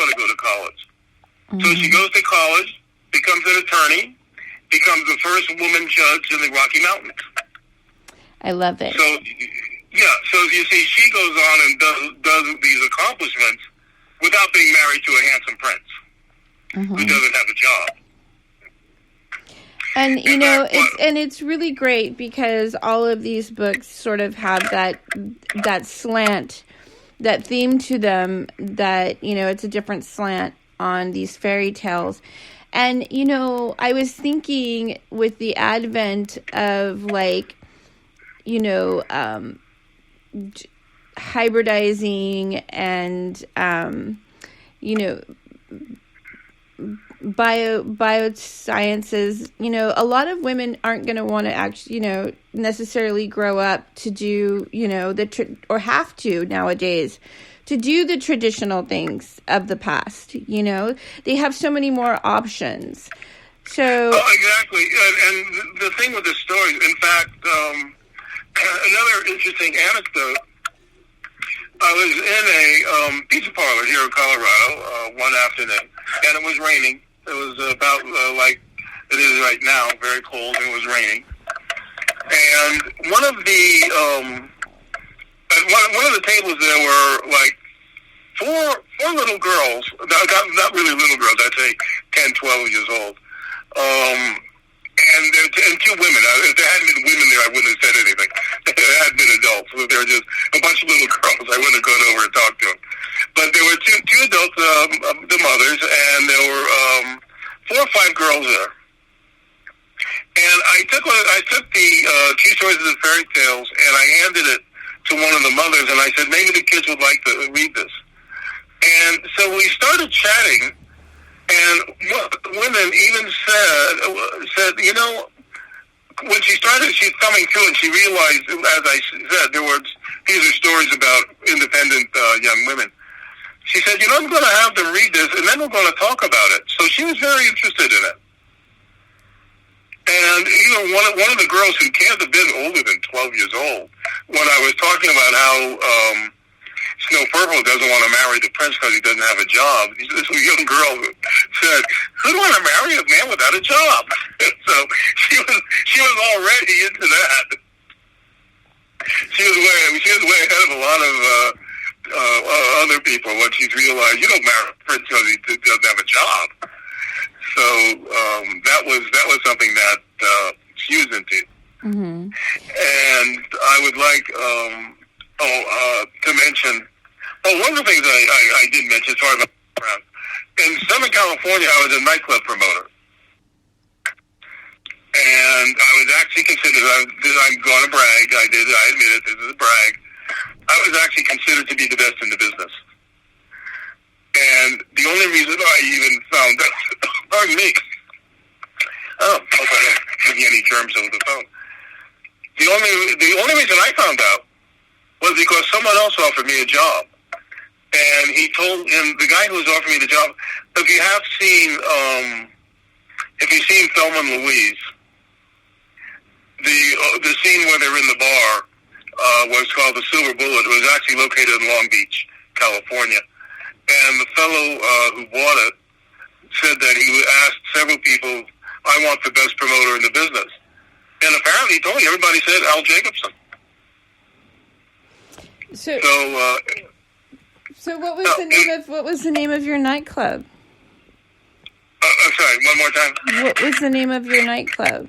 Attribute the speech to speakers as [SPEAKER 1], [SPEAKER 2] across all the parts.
[SPEAKER 1] going to go to college. So she goes to college, becomes an attorney, becomes the first woman judge in the Rocky Mountains.
[SPEAKER 2] I love it.
[SPEAKER 1] So, yeah, so you see, she goes on and does these accomplishments without being married to a handsome prince who doesn't have a job.
[SPEAKER 2] And, it's really great because all of these books sort of have that slant, that theme to them, that, it's a different slant on these fairy tales. And, I was thinking with the advent of, hybridizing and, biosciences, a lot of women aren't going to want to actually, necessarily grow up to do, or have to nowadays to do the traditional things of the past. They have so many more options. So
[SPEAKER 1] exactly. And the thing with the story, in fact, another interesting anecdote. I was in a pizza parlor here in Colorado one afternoon, and it was raining. It was about like it is right now, very cold, and it was raining. And one of the tables there were like four little girls, not really little girls, I'd say 10, 12 years old. And two women. If there hadn't been women there, I wouldn't have said anything. There had been adults. So there were just a bunch of little girls. I wouldn't have gone over and talked to them. But there were two adults, the mothers, and there were 4 or 5 girls there. And I took the True Stories of the Fairy Tales, and I handed it to one of the mothers, and I said, maybe the kids would like to read this. And so we started chatting. And one of the women even said, when she started, she's thumbing through, and she realized, as I said, these are stories about independent young women. She said, I'm going to have them read this, and then we're going to talk about it. So she was very interested in it. And one of the girls who can't have been older than 12 years old, when I was talking about how Snow Porthole doesn't want to marry the prince because he doesn't have a job. This young girl said, "Who'd want to marry a man without a job?" So she was already into that. She was way ahead of a lot of other people when she's realized you don't marry a prince because he doesn't have a job. So that was something that she was into. And I would like to mention. One of the things I did mention, sorry about that. In Southern California, I was a nightclub promoter. And I was actually considered, I'm going to brag, I admit it, this is a brag. I was actually considered to be the best in the business. And the only reason I even found out, pardon me, hope I don't give you any germs over the phone. The only reason I found out was because someone else offered me a job. And he told him, the guy who was offering me the job, if you've seen Thelma and Louise, the scene where they're in the bar was called The Silver Bullet. It was actually located in Long Beach, California. And the fellow who bought it said that he asked several people, I want the best promoter in the business. And apparently he told me, everybody said Al Jacobson.
[SPEAKER 2] So what was the name of your nightclub?
[SPEAKER 1] I'm sorry, one more time.
[SPEAKER 2] What was the name of your nightclub?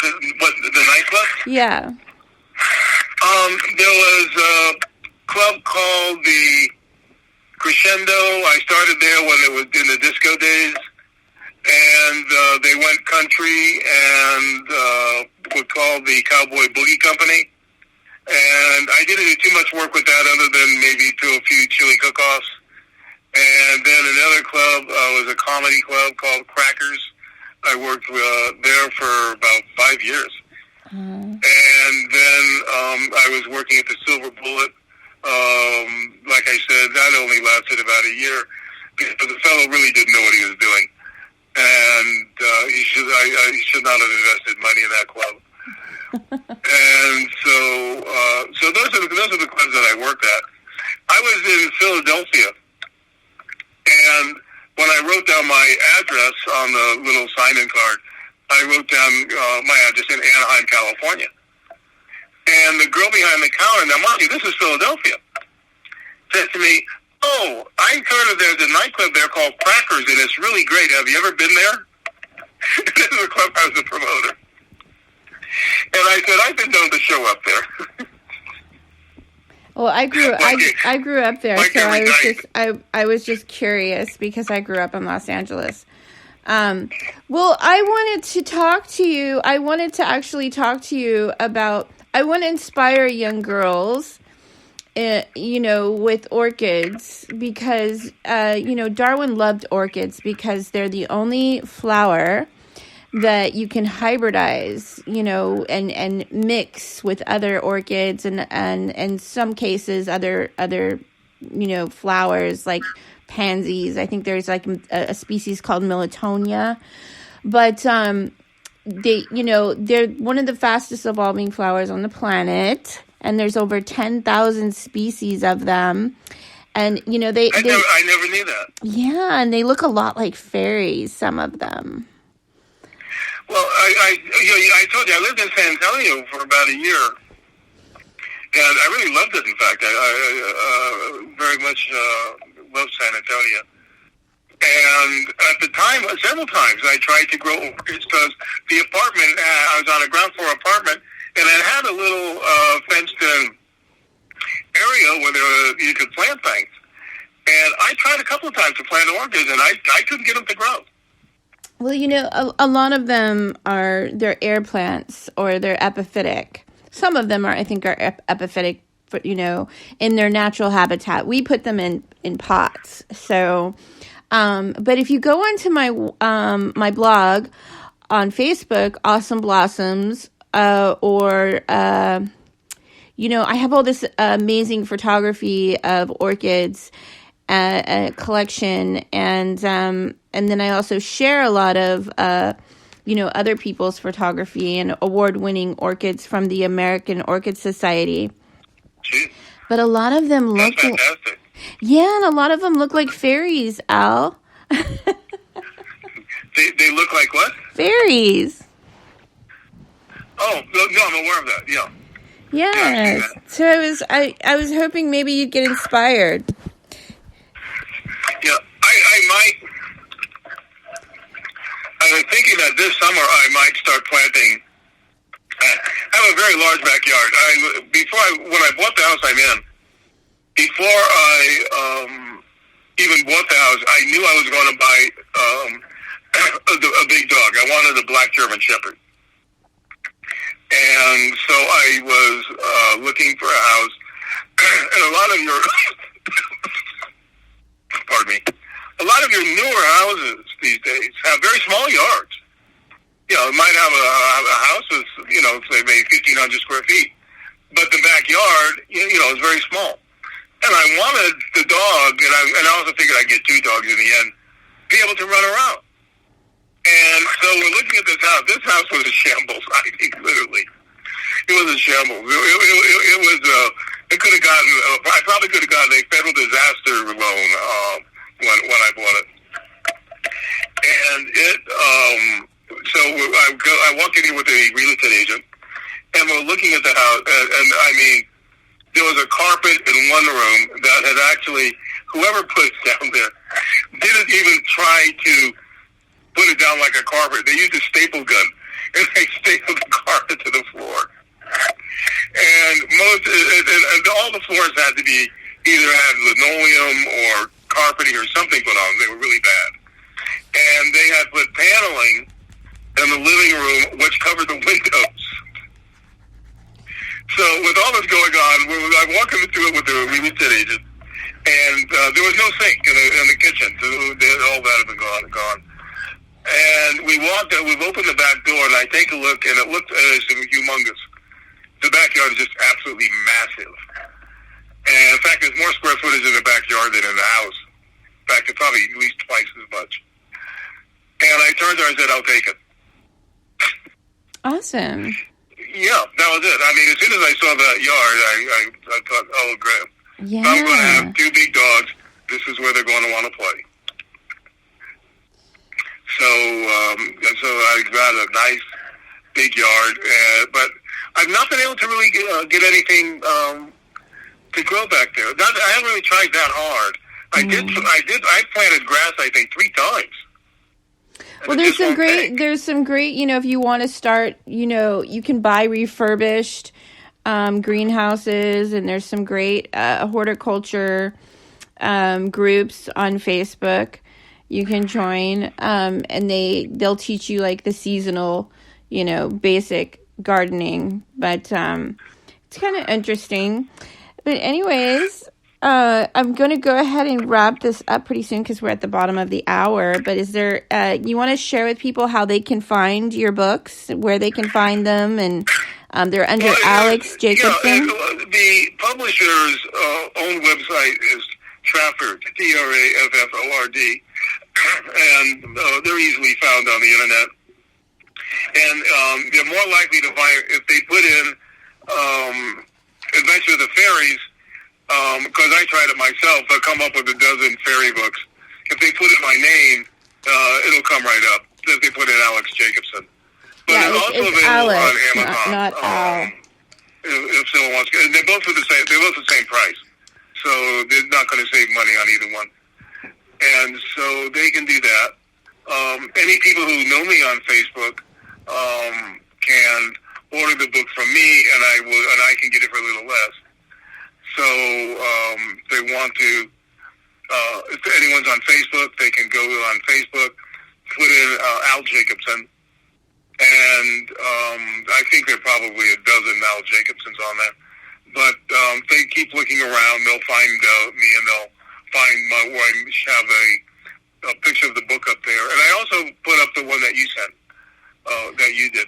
[SPEAKER 1] The nightclub?
[SPEAKER 2] Yeah.
[SPEAKER 1] There was a club called the Crescendo. I started there when it was in the disco days, and they went country and were called the Cowboy Boogie Company. And I didn't do too much work with that other than maybe to a few chili cook-offs. And then another club was a comedy club called Crackers. I worked there for about 5 years. And then I was working at the Silver Bullet. Like I said, that only lasted about a year because the fellow really didn't know what he was doing. And he should not have invested money in that club. And so those are the clubs that I worked at. I was in Philadelphia, and when I wrote down my address on the little sign-in card, I wrote down my address in Anaheim, California. And the girl behind the counter, now mind you, this is Philadelphia, said to me, "Oh, I heard of there's a nightclub there called Crackers, and it's really great. Have you ever been there?" This is the club I was the promoter. And I said, "I've been known to show up there."
[SPEAKER 2] Well, I grew up there, so I was just curious because I grew up in Los Angeles. Well, I wanted to talk to you. I wanted to actually talk to you about. I want to inspire young girls, with orchids because Darwin loved orchids because they're the only flower that you can hybridize, and mix with other orchids and in some cases other flowers like pansies. I think there's like a species called Militonia, but they're one of the fastest evolving flowers on the planet, and there's over 10,000 species of them. And I never
[SPEAKER 1] knew that.
[SPEAKER 2] Yeah, and they look a lot like fairies, some of them.
[SPEAKER 1] Well, I told you I lived in San Antonio for about a year, and I really loved it. In fact, I very much loved San Antonio. And at the time, several times, I tried to grow orchids because the apartment, I was on a ground floor apartment, and it had a little fenced-in area where you could plant things. And I tried a couple of times to plant orchids, and I couldn't get them to grow.
[SPEAKER 2] Well, a lot of them they're air plants or they're epiphytic. Some of them I think are epiphytic, but, in their natural habitat. We put them in pots. So, but if you go onto my my blog on Facebook, Awesome Blossoms, or I have all this amazing photography of orchids, a collection, and then I also share a lot of other people's photography and award-winning orchids from the American Orchid Society.
[SPEAKER 1] Gee,
[SPEAKER 2] but a lot of them look
[SPEAKER 1] fantastic.
[SPEAKER 2] And a lot of them look like fairies, Al.
[SPEAKER 1] They look like what?
[SPEAKER 2] Fairies.
[SPEAKER 1] Oh, no, I'm aware of that. Yeah.
[SPEAKER 2] Yes. So I was hoping maybe you'd get inspired.
[SPEAKER 1] Yeah, I might. I'm thinking that this summer I might start planting. I have a very large backyard. When I bought the house I'm in, before I even bought the house, I knew I was going to buy a big dog. I wanted a black German Shepherd. And so I was looking for a house, and a lot of your pardon me, a lot of your newer houses these days have very small yards. It might have a house that's, say maybe 1,500 square feet, but the backyard, is very small. And I wanted the dog, and I also figured I'd get two dogs in the end, be able to run around. And so we're looking at this house. This house was a shambles, I think, literally. It was a shambles. It was, it could have gotten, I probably could have gotten a federal disaster loan when I bought it. And so I walked in here with a real estate agent, and we're looking at the house, and I mean, there was a carpet in one room that had actually, whoever put it down there, didn't even try to put it down like a carpet. They used a staple gun, and they stapled the carpet to the floor. And all the floors had to be either had linoleum or carpeting or something put on. They were really bad. And they had put paneling in the living room, which covered the windows. So with all this going on, I'm walking through it with the real estate agent, and there was no sink in the kitchen. So all that had been gone. And we've opened the back door, and I take a look, and it looked humongous. The backyard is just absolutely massive. And in fact, there's more square footage in the backyard than in the house. In fact, it's probably at least twice as much. And I turned to her and said, I'll take it.
[SPEAKER 2] Awesome.
[SPEAKER 1] Yeah, that was it. I mean, as soon as I saw that yard, I thought, oh, great.
[SPEAKER 2] Yeah.
[SPEAKER 1] If I'm going to have two big dogs, this is where they're going to want to play. So I've got a nice big yard, but I've not been able to really get anything to grow back there. I haven't really tried that hard. I planted grass, I think, 3 times.
[SPEAKER 2] Well, there's some great, if you want to start, you can buy refurbished greenhouses, and there's some great horticulture groups on Facebook you can join, and they'll teach you like the seasonal, basic gardening, but it's kind of interesting. But anyways, I'm going to go ahead and wrap this up pretty soon because we're at the bottom of the hour. But is there, you want to share with people how they can find your books, where they can find them, and they're under Alex Jacobson?
[SPEAKER 1] The publisher's own website is Trafford, Trafford, and they're easily found on the internet. And they're more likely to find, if they put in Adventure of the Fairies, because I tried it myself, I come up with a dozen fairy books. If they put in my name, it'll come right up. If they put in Alex Jacobson. But
[SPEAKER 2] yeah,
[SPEAKER 1] it's also available
[SPEAKER 2] Alex,
[SPEAKER 1] on Amazon.
[SPEAKER 2] not Al.
[SPEAKER 1] If someone wants to, and they're both the same price. So they're not going to save money on either one. And so they can do that. Any people who know me on Facebook can order the book from me, and I can get it for a little less. So if they want to, if anyone's on Facebook, they can go on Facebook, put in Al Jacobson, and I think there are probably a dozen Al Jacobsons on there. But if they keep looking around, they'll find me, and they'll find where I have a picture of the book up there. And I also put up the one that you sent, that you did.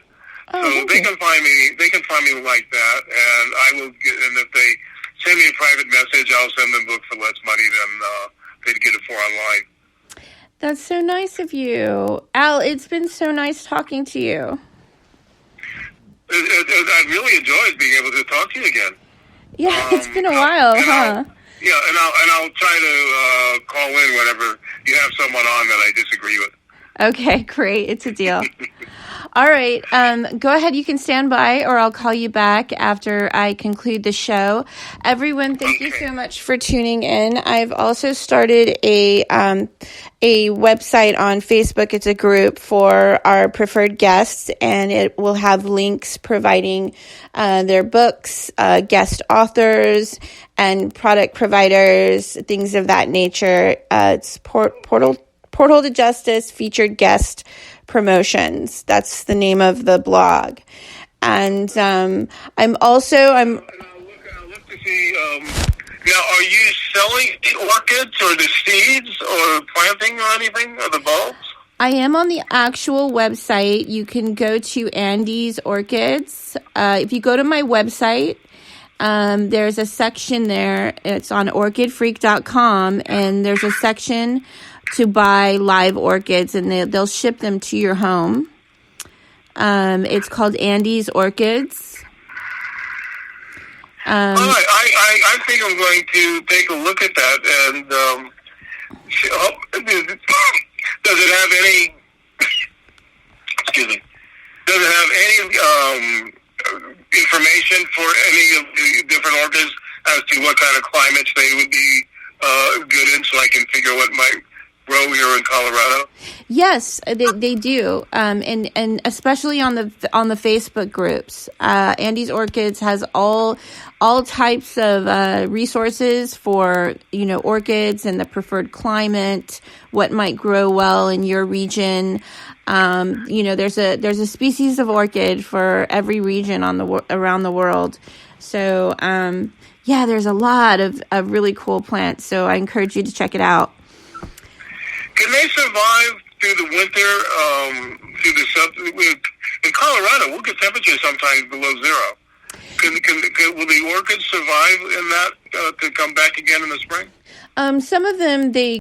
[SPEAKER 1] So they can find me. They can find me like that, and I will get. And if they send me a private message, I'll send them a book for less money than they'd get it for online.
[SPEAKER 2] That's so nice of you, Al. It's been so nice talking to you.
[SPEAKER 1] I really enjoyed being able to talk to you again.
[SPEAKER 2] Yeah, it's been a while, huh?
[SPEAKER 1] I'll try to call in whenever you have someone on that I disagree with.
[SPEAKER 2] Okay, great. It's a deal. All right. Go ahead. You can stand by, or I'll call you back after I conclude the show. Everyone, thank you so much for tuning in. I've also started a website on Facebook. It's a group for our preferred guests, and it will have links providing their books, guest authors, and product providers, things of that nature. It's Porthole to Justice Featured Guest Promotions. That's the name of the blog. And I'm
[SPEAKER 1] I'll look to see. Now, are you selling the orchids or the seeds or planting or anything, or the bulbs?
[SPEAKER 2] I am on the actual website. You can go to Andy's Orchids. If you go to my website, there's a section there. It's on orchidfreak.com, and there's a section to buy live orchids, and they'll ship them to your home. It's called Andy's Orchids.
[SPEAKER 1] All right, I think I'm going to take a look at that. And does it have any? Excuse me. Does it have any information for any of the different orchids as to what kind of climates they would be good in, so I can figure what might grow here in Colorado?
[SPEAKER 2] Yes, they do, and especially on the Facebook groups. Andy's Orchids has all types of resources for orchids and the preferred climate, what might grow well in your region. There's a species of orchid for every region around the world. So there's a lot of really cool plants. So I encourage you to check it out.
[SPEAKER 1] Can they survive through the winter? In Colorado, we'll get temperatures sometimes below zero. Will the orchids survive in that to come back again in the spring?
[SPEAKER 2] Some of them, they